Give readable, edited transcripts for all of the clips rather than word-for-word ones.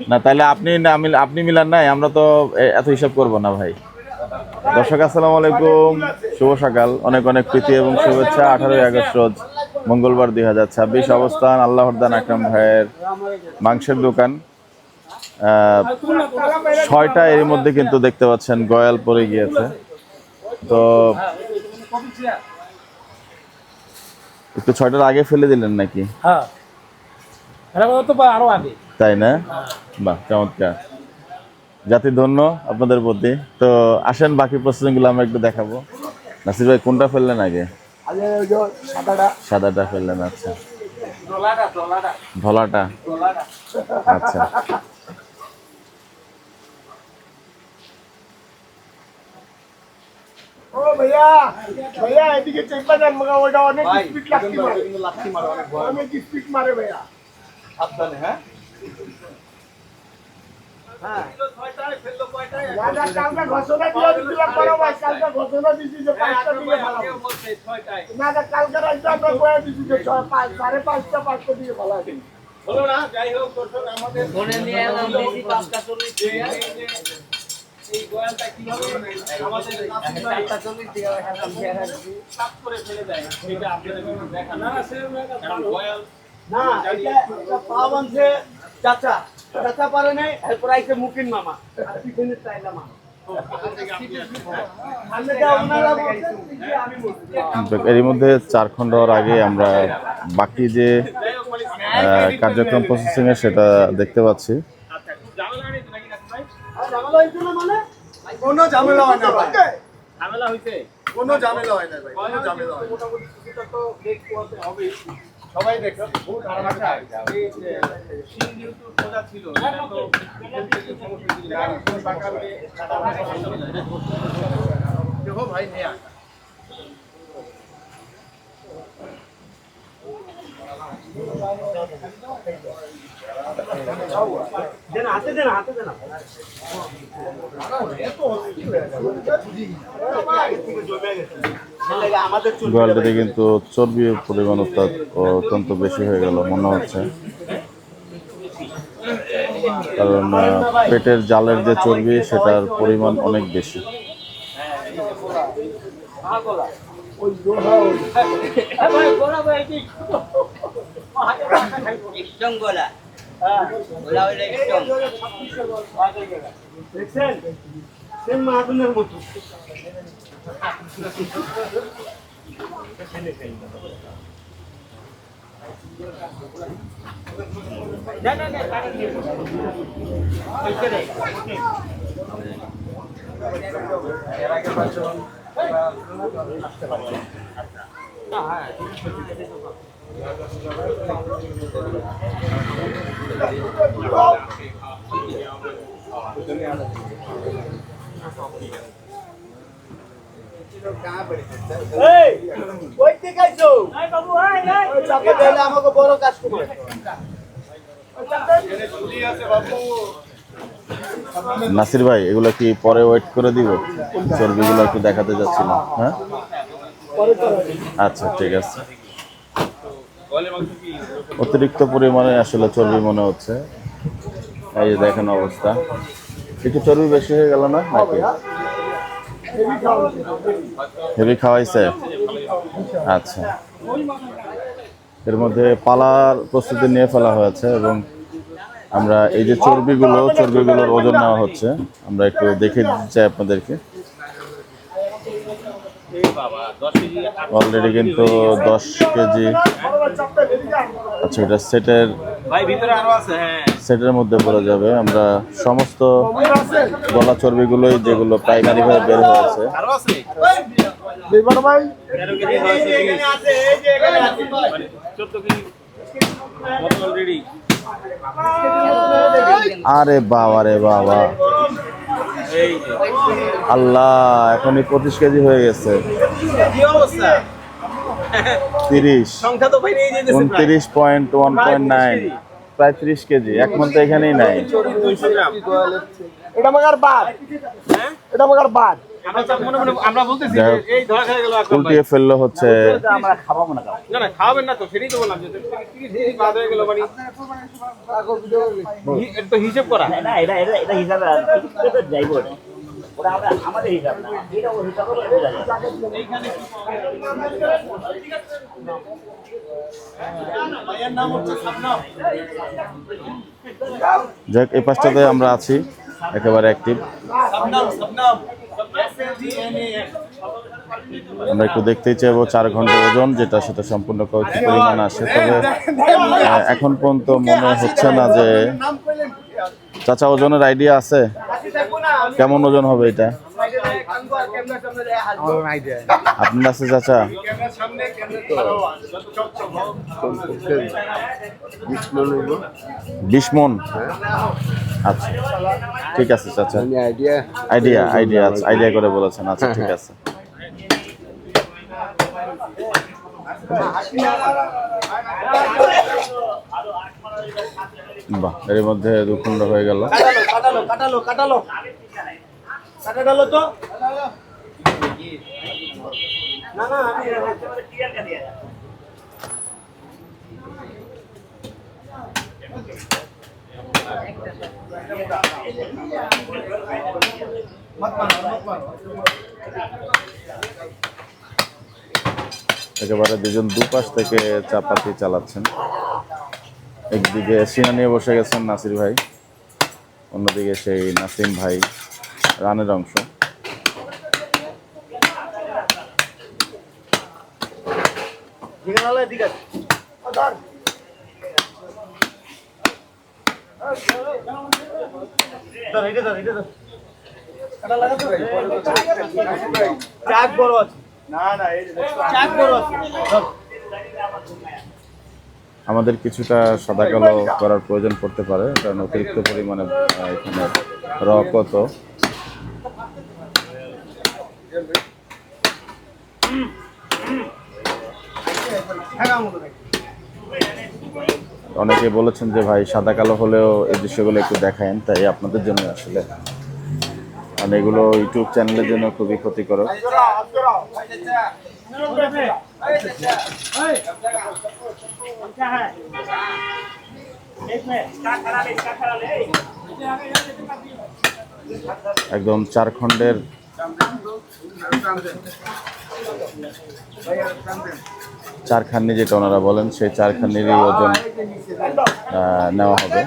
না তাহলে আপনি মিলান নাই, আমরা তো এত হিসাব করব না ভাই। দর্শক আসসালামু আলাইকুম, শুভ সকাল, অনেক অনেক প্রীতি এবং শুভেচ্ছা। 18ই আগস্ট রোজ মঙ্গলবার 2026, অবস্থান আল্লাহরদান আকরাম ভাইয়ের মাংসের দোকান। 6টা এর মধ্যে কিন্তু দেখতে পাচ্ছেন গয়াল পড়ে গিয়েছে। তো একটু 6টার আগে ফেলে দিলেন নাকি? হ্যাঁ, আরো আগে, তাই না? বাহ, চমৎকার, জাতি ধন্য আপনাদের প্রতি। তো আসেন বাকি প্রসেসিং গুলো আমরা একটু দেখাবো। নাসির ভাই কোনটা ফেললেন আগে? সাদাটা ফেললেন, আচ্ছা। ধলাটা, আচ্ছা। ও ভাইয়া ভাইয়া এদিকে চেপা যান, মগা ওটা অনেক স্পিড লাথি মারে অনেক স্পিড মারে ভাইয়া, সাবধানে। হ্যাঁ হ্যাঁ, দাদা কালকে ঘোষণা দিয়ে দিলাম, বড় ভাই কালকে ঘোষণা দিছি যে 5টা দিকে ভালো না, না কালকে রাইতে আমরা কয়ে দিছি যে 5:30টা 5টা দিকে ভালো আছে। হলো না, যাই হোক দর্শক আমাদের মনে নিয়ে এলাম বেশি 5টা 40 দিয়ে এই গোয়ালটা কিভাবে আমাদের 4টা 40 দিয়ে রাখলাম, শেয়ার রাখছি সাফ করে ফেলে দেয়, এটা আপনাদের দেখান। না সে গোয়াল না, এটা পাওয়ান যে চাচা চাচা পারে নাই, এরপর আইছে মুকিন মামা আর পিছনে চাইলা মামা। এর মধ্যে 4 খণ্ড হওয়ার আগে আমরা বাকি যে কার্যক্রম প্রসেসিং এর সেটা দেখতে পাচ্ছি। কোনো ঝামেলা হয় না ভাই, ঝামেলা হইছে, কোনো ঝামেলা হয় না ভাই, কোনো ঝামেলা হয় না। মোটামুটি কিছুটা তো দেখতে হবে, সবাই দেখো বহুত আরামটা এই যে সিন যেহেতু সোজা ছিল, তো সমস্যা ছিল না, বাঁকা করে দেখো ভাই নেয়া গোয়ালটাতে কিন্তু চর্বির পরিমাণ অত্যন্ত বেশি হয়ে গেল মনে হচ্ছে, কারণ পেটের জালের যে চর্বি সেটার পরিমাণ অনেক বেশি। দেখছেন সেম মাদুনের মতো। না না না, এর আগে আসতে পারে না। হ্যাঁ নাসির ভাই এগুলো কি পরে ওয়েট করে দিব? চর্বিগুলো একটু দেখাতে যাচ্ছিলাম। হ্যাঁ আচ্ছা ঠিক আছে। অতিরিক্ত পরিমাণে আসলে চর্বি মনে হচ্ছে, এই যে দেখেন অবস্থা। একটু চর্বি বেশি হয়ে গেল না নাকি? হেভি খাওয়াইছে, আচ্ছা। এর মধ্যে পালার প্রস্তুতি নিয়ে ফেলা হয়েছে এবং আমরা এই যে চর্বিগুলোর ওজন নেওয়া হচ্ছে, আমরা একটু দেখে দিতে চাই আপনাদেরকে। অলরেডি কিন্তু 10 কেজি, আচ্ছা এটা সেটের মধ্যে পড়ে যাবে। আমরা সমস্ত গলা চর্বিগুলোই যেগুলো প্রাইমারি ভাবে বের হয়েছে, আরে বাবা রে বাবা, আল্লাহ, এখনই 25 কেজি হয়ে গেছে। 29.1.9, প্রায় 30 কেজি। এখন তো এখানেই নাই। এটা মগার বাদ, এটা মগার বাদ, আমরা বলতেছি যে এই ধরা খেয়ে গেল একদম ভাই। উল্টিয়ে ফেললো হচ্ছে। আমরা খাওয়াবো না কাউ। না না খাওয়াবেন না তো, সেটাই তো বললাম যে টিকিট বাদ হয়ে গেল মানে এটা তো হিসেব করা। না এটা এটা এটা হিসাবে টিকিট তো যাইবো না। ওটা আমরা আমাদের হিসাব না, এটা ওর হিসাব করে বোঝা যায়। যাক, এই পাঁচটাতে আমরা আছি একেবারে অ্যাক্টিভ। আমরা একটু দেখতেই চাইবো 4 ঘন্টার ওজন যেটা, সেটা সম্পূর্ণ কি পরিমাণ আসে। তবে এখন পর্যন্ত মনে হচ্ছে না যে চাচা ওজনের আইডিয়া আছে, কেমন ওজন হবে এটা আপনার আছে চাচা? 20 মন। আচ্ছা ঠিক আছে চাচা, আইডিয়া আইডিয়া আইডিয়া করে বলেছেন। আচ্ছা ঠিক আছে। বাহ, এর মধ্যে 2 খণ্ড হয়ে গেল। কাটালো তো না না আমি একেবারে দুজন দুপাশ থেকে চাপাতি চালাচ্ছেন। একদিকে সিনা নিয়ে বসে গেছেন নাসির ভাই, অন্যদিকে সেই নাসিম ভাই রানের অংশ। আমাদের কিছুটা সাদা কালো করার প্রয়োজন পড়তে পারে, কারণ অতিরিক্ত পরিমাণে এখানে রকত। অনেকে বলেছেন যে ভাই সাদা কালো হলেও এই দৃশ্যগুলো একটু দেখায়েন, তাই আপনাদের জন্য আসলে, মানে এগুলো ইউটিউব চ্যানেলের জন্য খুবই ক্ষতিকর। একদম 4 খণ্ডের 4 খান্নি যেটা ওনারা বলেন, সেই 4 খান্নিরই ওজন নেওয়া হবে।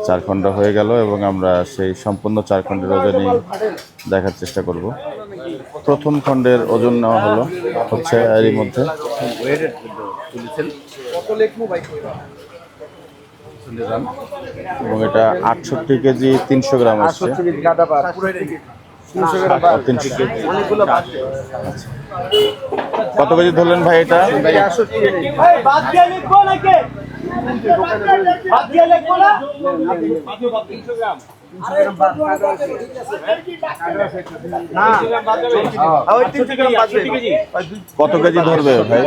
চার খণ্ড হয়ে গেল এবং আমরা সেই সম্পূর্ণ 4 খণ্ডের ওজনই দেখার চেষ্টা করব। প্রথম খণ্ডের ওজন নেওয়া হলো হচ্ছে এরই মধ্যে এবং এটা 68 কেজি 300 গ্রাম আসছে। 300 কেজি। কত কেজি ধরলেন ভাই এটা? কত কেজি ধরবে ভাই?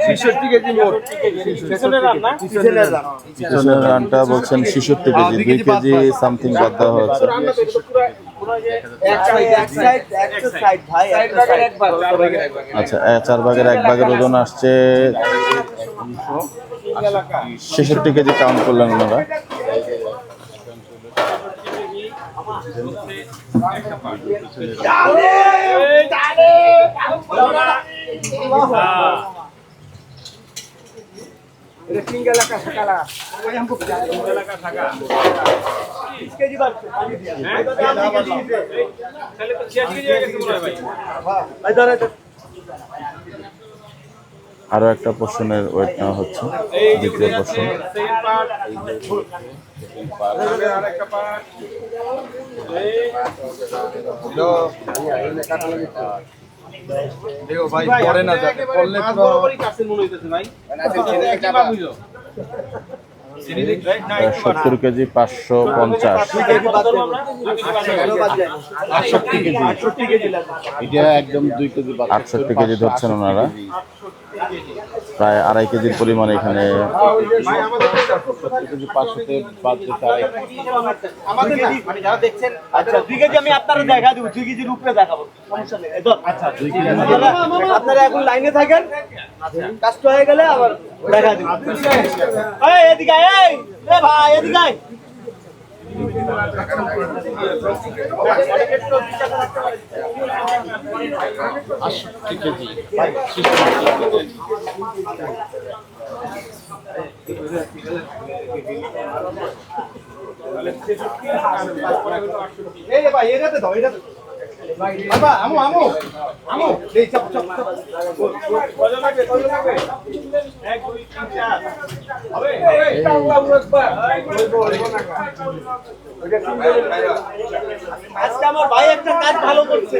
66 কেজি মোট। পিছনের রানটা বলছেন 66 কেজি, 2 কেজি সামথিং বাদ দেওয়া হয়েছে। আচ্ছা, 4 ভাগের 1 ভাগের ওজন আসছে 66 কেজি কাউন্ট করলেন ওনারা। এটা সিঙ্গেল একা সকালা ওই हमको সিঙ্গেল একা থাকা इसके जी बात হ্যাঁ তাহলে তো 86 কেজি হয়ে গেছে মনে হয় ভাই ভাই ধরে আরো একটা পোর্শনের ওয়েট নেওয়া হচ্ছে, এই যে দ্বিতীয় উঠে যাচ্ছে পোর্শন। সেকেন্ড পার্ট আরেকটা পার্ট দেখো ভাই পরে না যাবে পড়লে মাছ তো বরাবরই কাটছেন মনে হইতেছে ভাই কি মাছ হইলো রাইট না একটু 70 কেজি 550, 68 কেজি লাগবে এটা একদম 2 কেজি বাদ 68 কেজি ধরছেন ওনারা, প্রায় 2.5 কেজির পরিমাণ এখানে। ভাই আমাদের কেজি 500 তে বাদ দিতে হয়। আমাদের না মানে যারা দেখছেন আচ্ছা 2 কেজি আমি আপনারা দেখা দেব 2 কেজির উপরে দেখাবো সমস্যা নেই এই ধর আচ্ছা 2 কেজি আপনারা এখন লাইনে থাকেন কাজটা হয়ে গেলে আবার দেখা দেব এই এদিকে এই এ ভাই এদিকে আয় এই ভাই এটাতে দাও এটাতে বাবা আমু আমু আমু এই চাপ চাপ চাপ কত লাগবে 1 2 3 4 হবে এই আল্লাহু আকবার আজকে আমার ভাই একটা কাজ ভালো করছে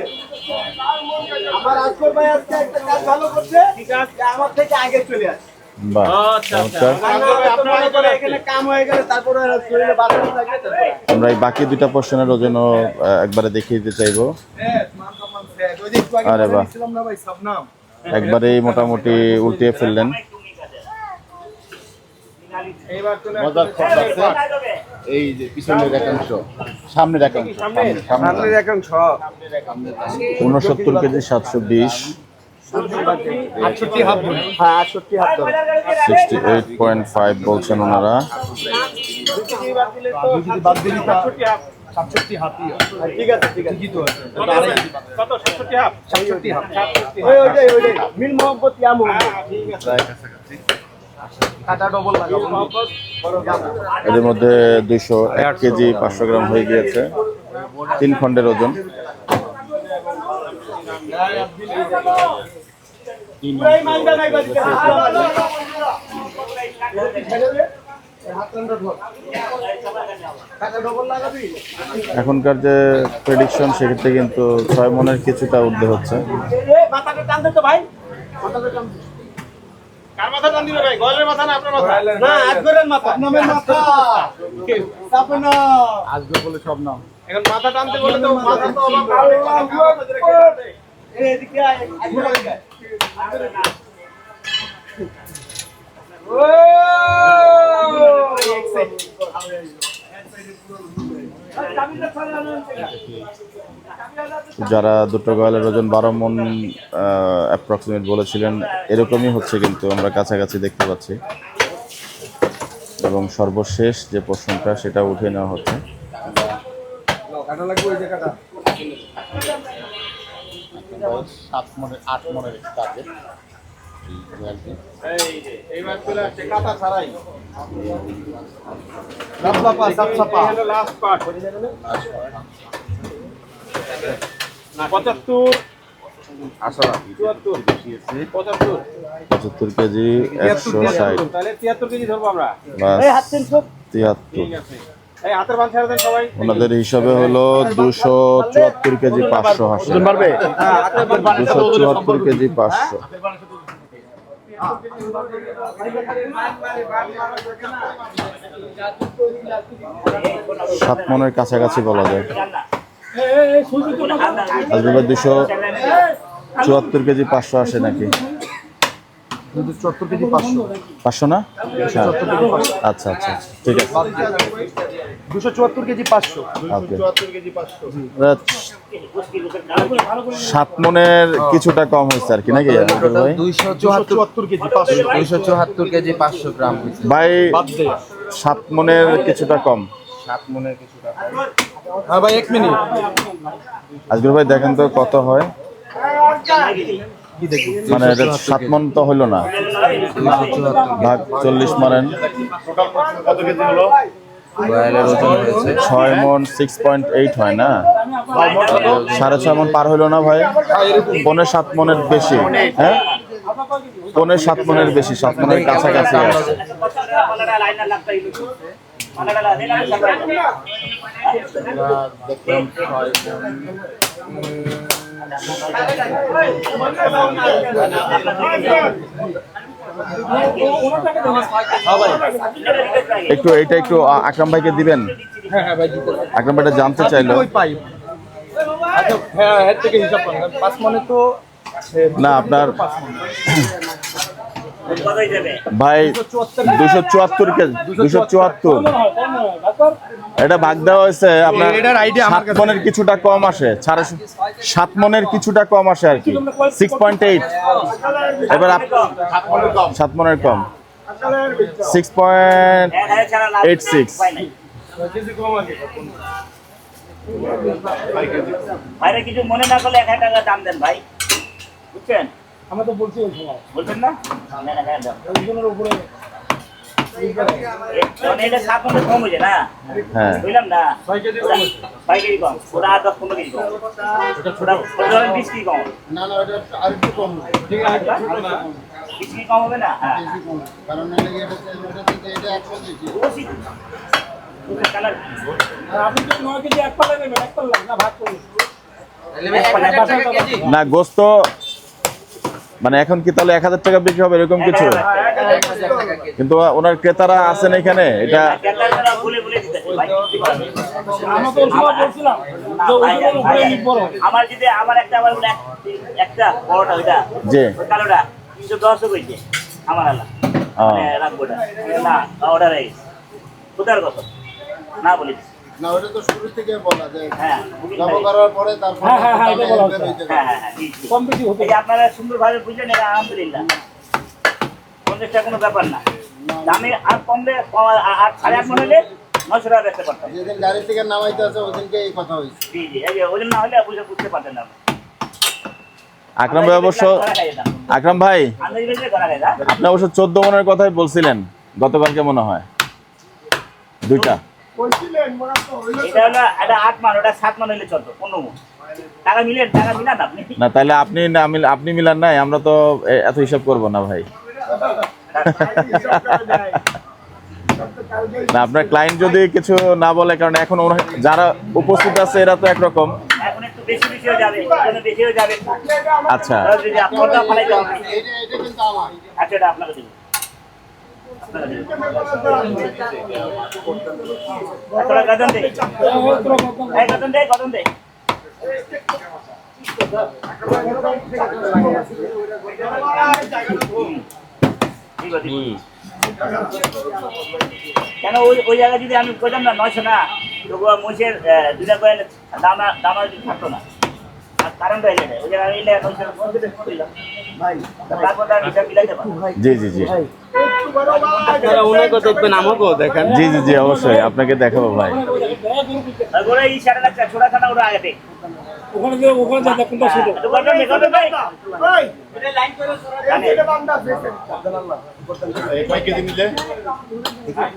আমার আজকের ভাই আজকে একটা কাজ ভালো করছে ঠিক আছে আমার থেকে আগে চলে আসে বাহ, আচ্ছা, চমৎকার। আপনারা করে এখানে কাম হয়ে গেলে তারপরে শরীরে বাতাস থাকে তারপরে আমরা এই বাকি দুইটা পোর্শনের ওজনও একবারে দেখিয়ে দিতে চাইবো। আরে বাহ, একবারেই মোটামুটি উল্টিয়ে ফেললেন। এইবার চলে মজার খবর আছে এই যে পিছনের একাংশ সামনের একাংশ সামনের একাংশ 69 কেজি 720, 68 হাফ ধরে হ্যাঁ 68 হাত ধরে 68.5 বলছেন ওনারা। বাদ দিলি তো 67 হাফ ঠিক আছে ঠিক আছে কত 67 হাফ 67 হাফ ওইটাই মিল মোহাম্মদ ইয়ামু ঠিক আছে কাটা ডবল লাগাবো এর মধ্যে 201 কেজি 500 গ্রাম হয়ে গিয়েছে, 3 খণ্ডের ওজন। এই মালটা নাই বাজে কাটা ডবল লাগাবি এখনকার যে প্রেডিকশন সেক্ষেত্রে কিন্তু 6 মনের কিছুটা ঊর্ধ্বে হচ্ছে। এই মাথাটা টান দে তো ভাই মাথাটা টান দে কার মাথা টান দিবে ভাই গলের মাথা না আপনার মাথা না আজগরের মাথা নামের মাথা তারপর না আজকে বলে সব নাম এখন মাথা টানতে বলে তো মাথা তো অভাব এই এদিকে আয় আজগরের দিকে ও যারা দুটো গয়ালের ওজন 12 মন অ্যাপ্রক্সিমেট বলেছিলেন, এরকমই হচ্ছে কিন্তু আমরা কাছাকাছি দেখতে পাচ্ছি। এবং সর্বশেষ যে পোর্শনটা সেটা উঠিয়ে নেওয়া হচ্ছে। কাটা লাগবে ওই জায়গাটা 7 মনের 8 মনের টার্গেট এই যে এইবার চলে আসছে কাটা ছাড়াই লাপলাপা সাপসাপা এই হলো লাস্ট পার্ট 75 74 75 75 কেজি 160, তাহলে 73 কেজি ধরবো আমরা এই হাত তিন সব 73। ঠিক আছে এই হাতের বান ছেড়ে দেন সবাই ওনাদের হিসাবে হলো 274 কেজি 500 হাসে, 274 কেজি 500। 7 মনের কাছাকাছি বলা যায়। আজকে 274 কেজি 500 আসে নাকি? 74 কেজি 500 500 না? আচ্ছা আচ্ছা, ঠিক আছে। 274 কেজি 500 ওকে, 7 মনের কিছুটা কম হয়েছে আর কি নাকি ভাই? 274 কেজি 500 274 কেজি 500 গ্রাম ভাই 7 মনের কিছুটা কম। 7 মনের কিছুটা হ্যাঁ ভাই 1 মিনিট আজকে ভাই দেখেন তো কত হয়। মানে এটা 7 মণ তো হইলো না, ভাগ 40 মানেন কত কেজি হলো? 6 মণ 6.8 হয় না, 6.5 মণ পার হইলো না ভাই? 5.7 মণের বেশি, হ্যাঁ 5.7 মণের বেশি, 7 মণের কাছাকাছি আছে। একটু এটা একটু আকরাম ভাইকে দিবেন। হ্যাঁ ভাই দিতে আকরাম ভাইটা জানতে চাইলো। পাইপ। আচ্ছা হ্যাঁ এর থেকে হিসাব করেন 5 মানে তো না আপনার ভাই 274 কেজি, 274 এটা ভাগ দেওয়া হয়েছে আপনার। এটার idea আমার 7 মণের কিছুটা কম আসে, 7 মণের কিছুটা কম আসে আর কি, 6.8। এবার 7 মণের কম 6.86। ভাইরা কিছু মনে না করলে 1000 টাকা দাম দেন ভাই, বুঝছেন? আমরা তো বলছি ওই সময় বলছেন না? না না দাম ওজনের উপরে এটা 7 মণের কম হয়েছে না, হ্যাঁ বুঝলাম না? 6 কেজি কম হয়েছে। 5 কেজি কম, ওটা 10-15 কেজি কম, ওটা 20 কেজি কম, না না এটা আরেকটু কম, ঠিক আছে ছোট না 20 কেজি কম হবে না? হ্যাঁ বেশি কম, কারণ নাহলে এটা থেকে এটা 100 কেজি। অবশ্যই কালার আর আপনি তো 9 কেজি এক পাল্লা নেবেন, এক পাল্লা না ভাগ করুন। না গোস্ত মানে এখন কি তাহলে 1000 টাকা বিক্রি হবে এরকম কিছু? কিন্তু ওনার ক্রেতারা আছেন এখানে, এটা ক্যাটাররা বলে দিতে ভাই। আমরা তো ওই সময় বলছিলাম যে ওজনের উপরে নিব বড়। আমার যদি আমার একটা একটা বড়টা ওইটা জি ওই কালোটা 310 কইছে আমার আলা মানে রাখবোটা না অর্ডার আই কোথার কত না বলি না ওটা তো শুরু থেকে বলা যায়, হ্যাঁ জমা করার পরে তারপর হ্যাঁ, এটা বলা হচ্ছে। হ্যাঁ কম বেশি হতে এই যে আপনারা সুন্দরভাবে বুঝলেন, এটা আলহামদুলিল্লাহ 50 টাকা কোনো ব্যাপার না। দামে আর কমলে 8.5 মনে হলে 900 টাকা বেচতে পারতাম। যেদিন গাড়ি থেকে নামাইতে আছে ওদিনকে এই কথা হয়েছে। জি এই যে ওজন না হলে বুঝতে পারতেন না। আকরাম ভাই অবশ্য, আকরাম ভাই আন্দাজ বেশি করা যায় না। আপনি অবশ্য 14 মণের কথাই বলছিলেন গতকালকে মনে হয়, দুইটা। এটা হলো এটা 8 মান, ওটা 7 মান হলে চলতো 15 মান। টাকা মিলান আপনি। না তাহলে আপনি মিলান নাই, আমরা তো এত হিসাব করব না ভাই। না আপনার ক্লায়েন্ট যদি কিছু না বলে, কারণ এখন যারা উপস্থিত আছে এরা তো একরকম। এখন একটু বেশি হয়ে যাবে, ওখানে বেশি হয়ে যাবে। আচ্ছা যদি আপনারটা ফালাই দেন, এটা কিন্তু আমার আচ্ছা এটা আপনাকে দিন। আপনারা গাদন দে, এই গাদন দে। ঠিক আছে। কেন ওই জায়গায় যদি আমি কইতাম না 900 না, তবুও মহিষের 2টা করে দাম থাকতো না। আর কারণটা এলে ওই জায়গায় এলে 900 কইলাম ভাই, তারপর তার হিসাব মিলাইতে পারবো। জি জি জি জি জি জি অবশ্যই আপনাকে দেখাবো ভাই। আর ওরা এই সারা রাখছে ছোড়া খানা ওরা আগে দেখ ওখানে যাতে কোনটা ছোট। তো বলবেন মেকআপে ভাই ভাই এটা বান্দা আছে এই কয় কেজি নিলে?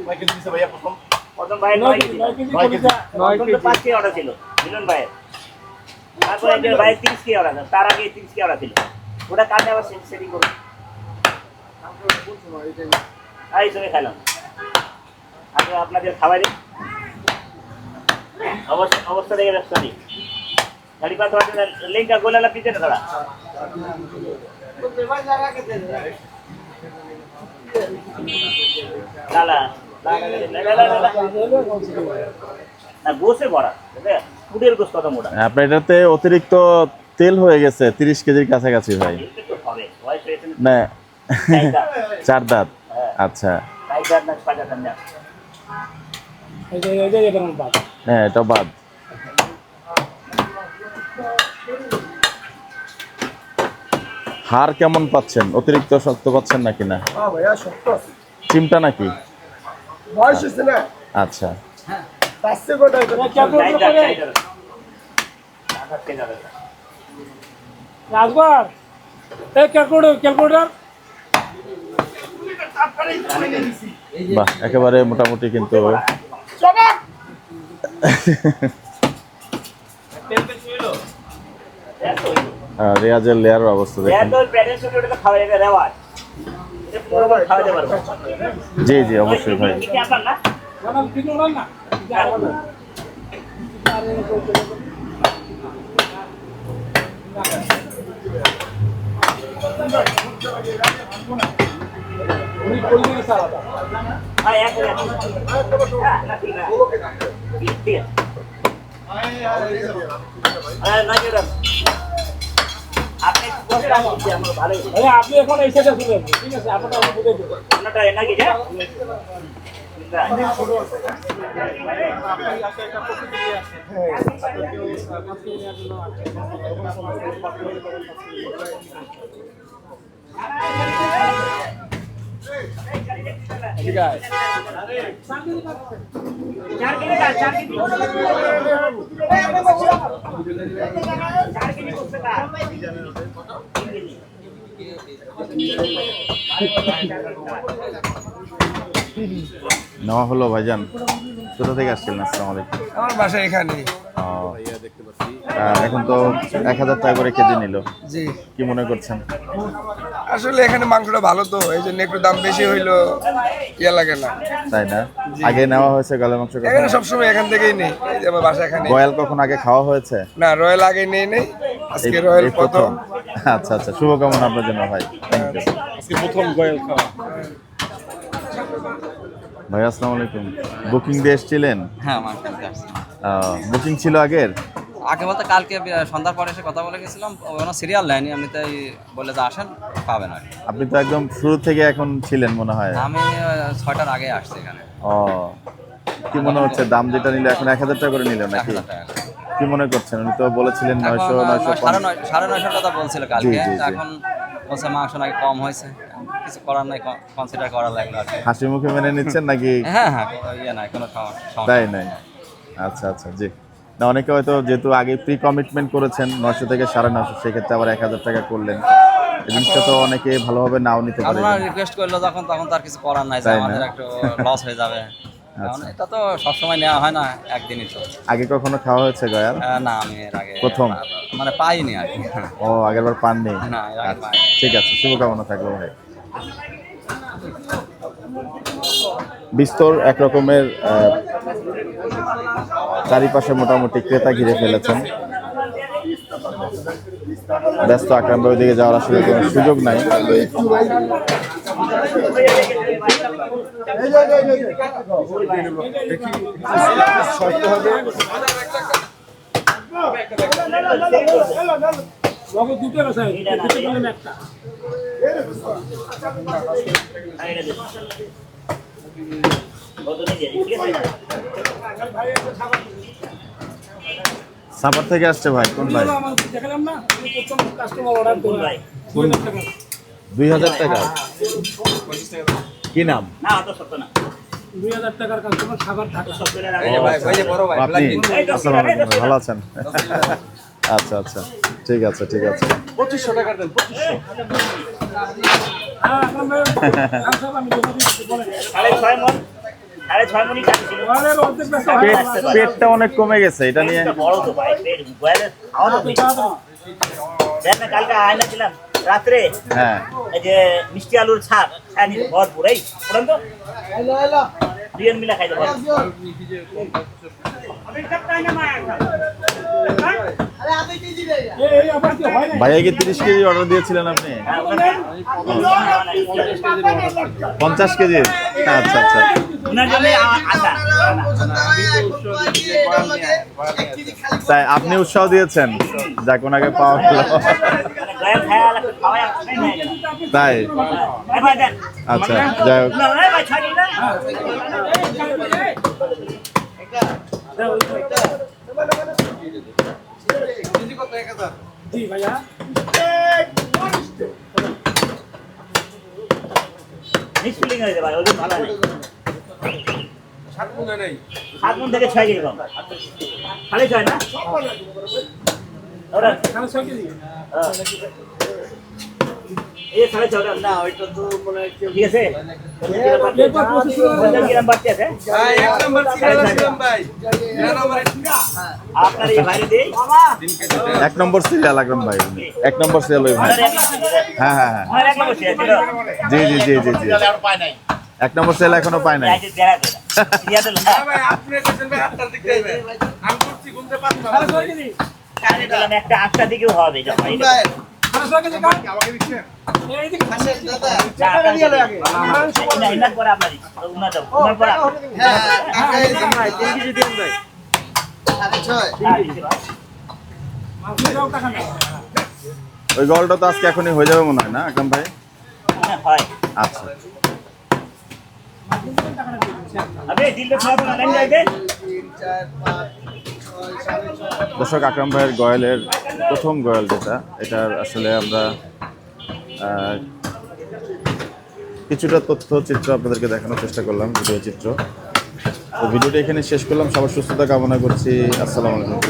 কয় কেজি দিছে ভাইয়া প্রথম? প্রথম ভাই 9 KG 9 KG 9 KG 5 KG order ছিল মিলন ভাই। তারপর একজন ভাই 30 কেজি অর্ডার, তার আগে 30 কেজি অর্ডার ছিল। ওটা কাটে আবার সেটিং করব। এই সঙ্গে খাইলাম আগে আপনাদের খাবারে অবস্থা দেখে ব্যবসা নেই। গাড়ি পাত লিঙ্কটা গোলালা পিছে না দাঁড়া লালা না গোসে ভরা ফুডের গোস কত মোটা। আপনার এটাতে অতিরিক্ত তেল হয়ে গেছে 30 কেজির কাছাকাছি ভাই। হবে বয়স হয়েছে না 4 দাঁত। আচ্ছা টাইগার না পাজা না এই যে বাদ। হ্যাঁ এটা বাদ। হাড় কেমন পাচ্ছেন? অতিরিক্ত শক্ত পাচ্ছেন নাকি না? হ্যাঁ ভাইয়া সত্য চিমটা নাকি? বয়স হচ্ছে না আচ্ছা পাঁচশো কোটা টাইগার টাইগার আঘাত কে যাবে রাজবার এই ক্যালকুলেটর বাহ, একেবারে মোটামুটি কিন্তু চমক রেয়াজের লেয়ারের অবস্থা দেখেন। জি জি অবশ্যই ভাই। বানাম কিলো না উনি কইলেন সালাদা ভাই আপনি এখন এই সাইডে শুনেন ঠিক আছে আপনারা আমি বুঝে দেব ঠিক আছে নেওয়া হলো ভাইজান। কোথা থেকে আসছিলেন? আসসালামু আলাইকুম। আমার বাসা এখানে। এখন তো 1000 টাকা করে কেজি নিল, জি, কি মনে করছেন? আসলে এখানে মাংসটা ভালো তো এই জন্য একটু দাম বেশি হইলো ইয়ে লাগে না। তাই না? আগে নেওয়া হয়েছে গলা মাংস কখনো? এখানে সবসময় এখান থেকেই নেই, এই যে আমার বাসা এখানে। গয়াল কখন আগে খাওয়া হয়েছে? না, রয়্যাল আগে নেই আজকে এই- রয়্যাল এই প্রথম। আচ্ছা আচ্ছা, শুভকামনা আপনার জন্য ভাই। থ্যাংক ইউ ভাই। আসসালামু আলাইকুম। বুকিং দিয়ে এসেছিলেন? হ্যাঁ, আমার কাছে আসছে। বুকিং ছিল আগের? আগে বলতে কালকে সন্ধ্যার পরে এসে কথা বলে গেছিলাম, কোনো সিরিয়াল নেয়নি, আপনি তাই বলে যে আসেন পাবেন আর কি। আপনি তো একদম শুরু থেকে এখন ছিলেন মনে হয়। আমি 6টার আগে আসছি এখানে। ও, কি মনে হচ্ছে দাম যেটা নিলে এখন 1000 টাকা করে নিল নাকি? 1000 টাকা। কি মনে করছেন? উনি তো বলেছিলেন 900 এখন 950। 950 কথা বলছিল কালকে, জি, জি, জি। এখন বলছে মাংস নাকি কম হয়েছে, কিছু করার নাই, কনসিডার করা লাগলো আর কি। হাসি মুখে মেনে নিচ্ছেন নাকি? হ্যাঁ হ্যাঁ, ইয়ে নাই, কোনো সমস্যা তাই নাই? আচ্ছা আচ্ছা, জি। না, অনেকে হয়তো যেহেতু আগে প্রি কমিটমেন্ট করেছেন 900 থেকে 950, সেক্ষেত্রে আবার 1000 টাকা করলেন। এই জিনিসটা তো অনেকে ভালোভাবে নাও নিতে পারে। আপনারা রিকোয়েস্ট করলো যখন, তখন তার কিছু করার নাই, যে তাই না? আমাদের একটু লস হয়ে যাবে। কারণ এটা তো সবসময় নেওয়া হয় না, একদিনই তো। আগে কখনো খাওয়া হয়েছে গয়াল? না, আমি এর আগে প্রথম? মানে পাইনি আর কি। ও, আগেরবার পাননি? না, এর আগে আচ্ছা, পাইনি। ঠিক আছে, শুভকামনা থাকলো ভাই। বিস্তর একরকমের চারিপাশে মোটামুটি ক্রেতা ঘিরে ফেলেছেন। ব্যস্ত আকরাম ভাই ওইদিকে যাওয়ার আসলে কোনো সুযোগ নাই। লগে দুটো আছে দুটো বলেন একটা সাভার থেকে আসছে ভাই। কোন ভাই? দেখালাম না প্রথম কাস্টমার অর্ডার করে ভাই 2000 টাকা? কি নাম? 2000 টাকার কাস্টমার খাবার ঢাকা আপনি? আসসালামু আলাইকুম ভাই, ভালো আছেন? আচ্ছা আচ্ছা, ঠিক আছে ঠিক আছে। 2500 টাকা দেন 2500 হ্যাঁ এখন আমি বলেন 6.5 মণ 6.5 মণই কাটছিল। ওয়ালের অর্ধেক ব্যস্ত হয় পেটটা অনেক কমে গেছে এটা নিয়ে। পেটটা বড় তো ভাই, পেট বয়েলের খাওয়া তো বেশি। দেখ না, কালকে আয়না ছিলাম রাত্রে, হ্যাঁ, এই যে মিষ্টি আলুর ছাপ খানি ভরপুর, এই বলেন তো দুজন মিলে খাইতে পারবো। এই আবার কি হয় না ভাইয়া কি 30 কেজি অর্ডার দিয়েছিলেন আপনি? 50 কেজি? আচ্ছা আচ্ছা, উনার জন্য আশা তাই আপনি উৎসাহ দিয়েছেন, যাক ওনাকে পাওয়া গেল। মানে গয়া খায়া লাগবে, খাওয়াই আসছে না। তাই? এই ভাই দেন। আচ্ছা, যাই হোক। না এই ভাই ছাড়ি না। জি ভাইয়া মিসফিলিং হয়েছে ভাই, ওজন ভালো নেই। 7 মণ থেকে 6 কেজি কম, খালি 6 না? ওরা এখানে 6 কেজি এই 4.5 না ওইটা তো মনে হয় ঠিক আছে 50 গ্রাম বাড়তি আছে আপনার এই বাইরে দেই 1 নম্বর সিরিয়াল আকরাম ভাই, 1 নম্বর সিরিয়াল ওই ভাই। হ্যাঁ হ্যাঁ হ্যাঁ, আমার একটা বসে ছিল জি জি জি জি জি, 1 নম্বর সিরিয়াল এখনো পায় নাই। এই যে দেয়া করে দিয়া দিল না সাড়ে 6 কেজি কানে দিলাম একটা 8টা দিকেও হবে যখন এই সাড়ে 6 কেজি কাট এই দিকে টাকা দিয়ে লাগে না ইন্না করে আপনারই উনা দাও উনার পর মাংস দাও টাকা না ওই গলটা তো আজকে এখনই হয়ে যাবে মনে হয় না আকরাম ভাই? হয় আচ্ছা, আবে দিল তো খাওয়া না লাইন যাইবে দর্শক আকরাম ভাইয়ের গয়েলের প্রথম গয়েল যেটা, এটার আসলে আমরা কিছুটা তথ্য চিত্র আপনাদেরকে দেখানোর চেষ্টা করলাম, ভিডিও চিত্র। তো ভিডিওটা এখানে শেষ করলাম, সবার সুস্থতা কামনা করছি। আসসালামু আলাইকুম।